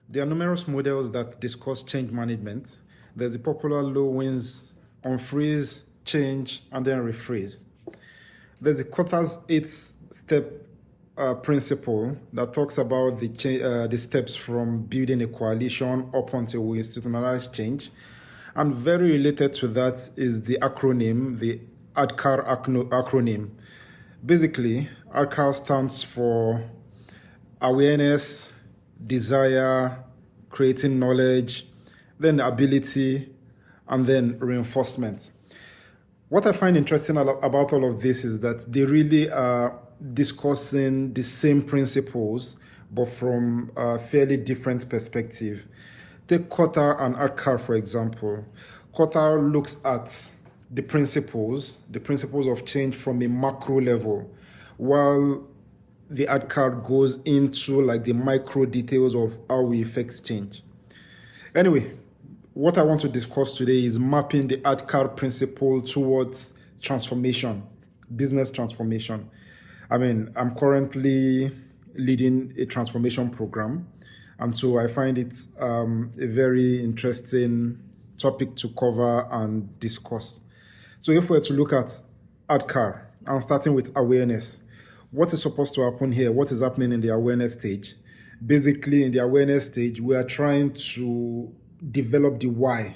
There are numerous models that discuss change management. There's the popular low wins, unfreeze, change, and then refreeze. There's the Kotter's 8-step principle that talks about the steps from building a coalition up until we institutionalize change. And very related to that is the acronym, the ADKAR acronym. Basically, ADKAR stands for awareness, desire, creating knowledge, then ability, and then reinforcement. What I find interesting about all of this is that they really are discussing the same principles, but from a fairly different perspective. Take Kotter and ADKAR, for example. Kotter looks at the principles of change from a macro level, while the ADKAR goes into like the micro details of how we effect change. Anyway, what I want to discuss today is mapping the ADKAR principle towards transformation, business transformation. I'm currently leading a transformation program, and so I find it a very interesting topic to cover and discuss. So if we're to look at ADKAR, I'm starting with awareness. What is supposed to happen here? What is happening in the awareness stage? Basically, in the awareness stage, we are trying to develop the why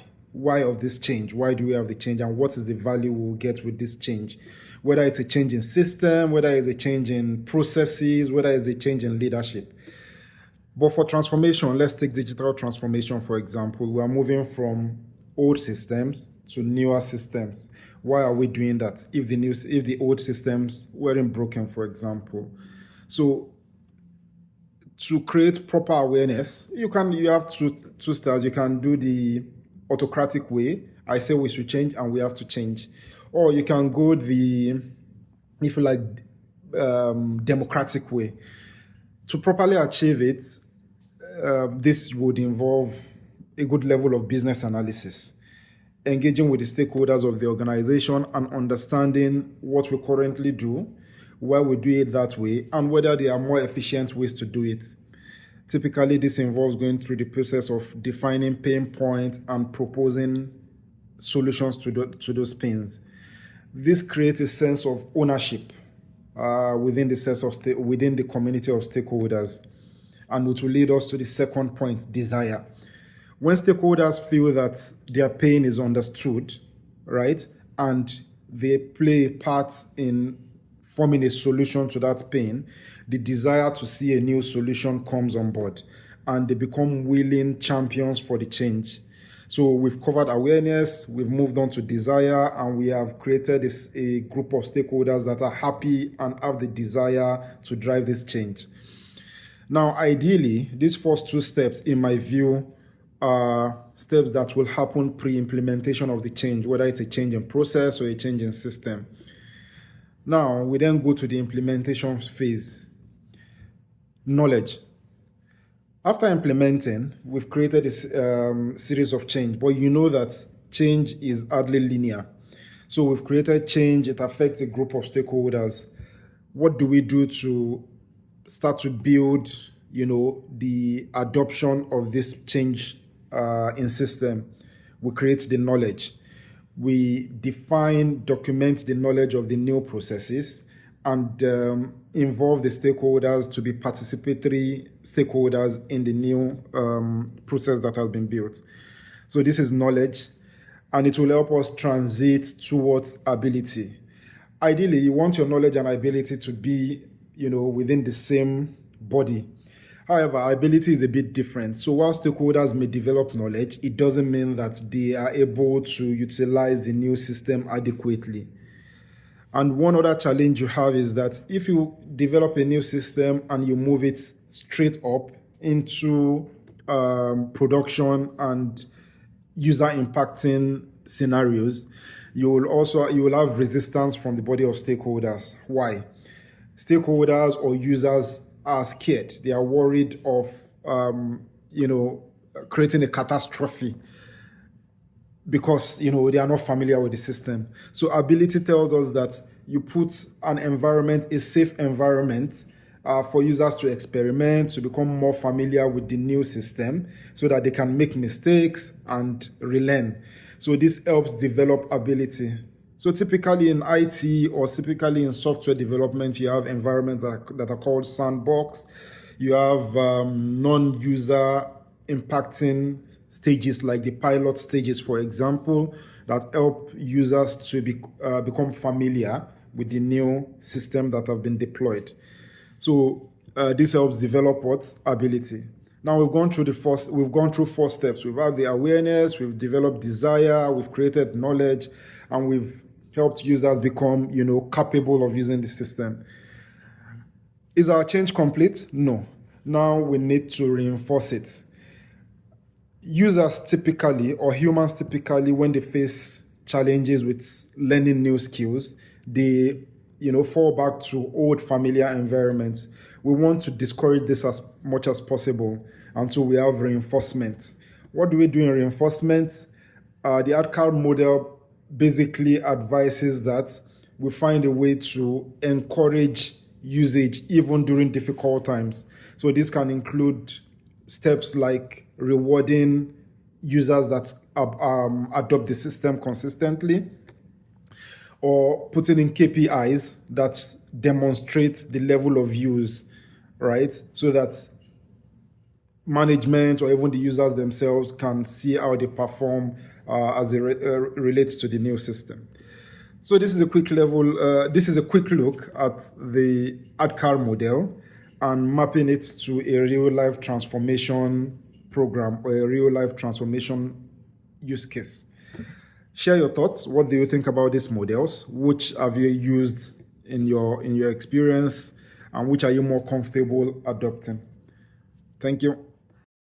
of this change. Why do we have the change, and what is the value we'll get with this change? Whether it's a change in system, whether it's a change in processes, whether it's a change in leadership. But for transformation, let's take digital transformation, for example. We are moving from old systems to newer systems. Why are we doing that if the old systems weren't broken, for example? So to create proper awareness, you have two styles. You can do the autocratic way. I say we should change and we have to change. Or you can go the, if you like, democratic way. To properly achieve it, this would involve a good level of business analysis, engaging with the stakeholders of the organization and understanding what we currently do, why we do it that way, and whether there are more efficient ways to do it. Typically, this involves going through the process of defining pain points and proposing solutions to those pains. This creates a sense of ownership within the community of stakeholders, and it will lead us to the second point, desire. When stakeholders feel that their pain is understood, right, and they play a part in forming a solution to that pain, the desire to see a new solution comes on board, and they become willing champions for the change. So we've covered awareness, we've moved on to desire, and we have created a group of stakeholders that are happy and have the desire to drive this change. Now, ideally, these first two steps, in my view, are steps that will happen pre-implementation of the change, whether it's a change in process or a change in system. Now, we then go to the implementation phase. Knowledge. After implementing, we've created a series of change, but you know that change is hardly linear. So we've created change, it affects a group of stakeholders. What do we do to start to build, the adoption of this change in system? We create the knowledge. We document the knowledge of the new processes, and involve the stakeholders to be participatory stakeholders in the new process that has been built. So this is knowledge, and it will help us transit towards ability. Ideally, you want your knowledge and ability to be, within the same body. However, ability is a bit different. So while stakeholders may develop knowledge, it doesn't mean that they are able to utilize the new system adequately. And one other challenge you have is that if you develop a new system and you move it straight up into production and user impacting scenarios, you will have resistance from the body of stakeholders. Why? Stakeholders or users are scared. They are worried of, creating a catastrophe because, they are not familiar with the system. So ability tells us that you put an environment, a safe environment, for users to experiment, to become more familiar with the new system so that they can make mistakes and relearn. So this helps develop ability. So typically in IT or typically in software development, you have environments that are called sandbox. You have non-user impacting stages like the pilot stages, for example, that help users to become familiar with the new system that have been deployed. So this helps develop what? Ability. Now we've gone through four steps. We've had the awareness, we've developed desire, we've created knowledge, and we've helped users become, capable of using the system. Is our change complete? No. Now we need to reinforce it. Users typically, or humans typically, when they face challenges with learning new skills, they fall back to old familiar environments. We want to discourage this as much as possible, and so we have reinforcement. What do we do in reinforcement? The ADKAR model basically advises that we find a way to encourage usage even during difficult times. So this can include steps like rewarding users that adopt the system consistently, or putting in KPIs that demonstrate the level of use, right? So that management or even the users themselves can see how they perform as it relates to the new system. So this is a quick look at the ADKAR model and mapping it to a real-life transformation program or a real-life transformation use case. Share your thoughts. What do you think about these models? Which have you used in your experience, and which are you more comfortable adopting? Thank you.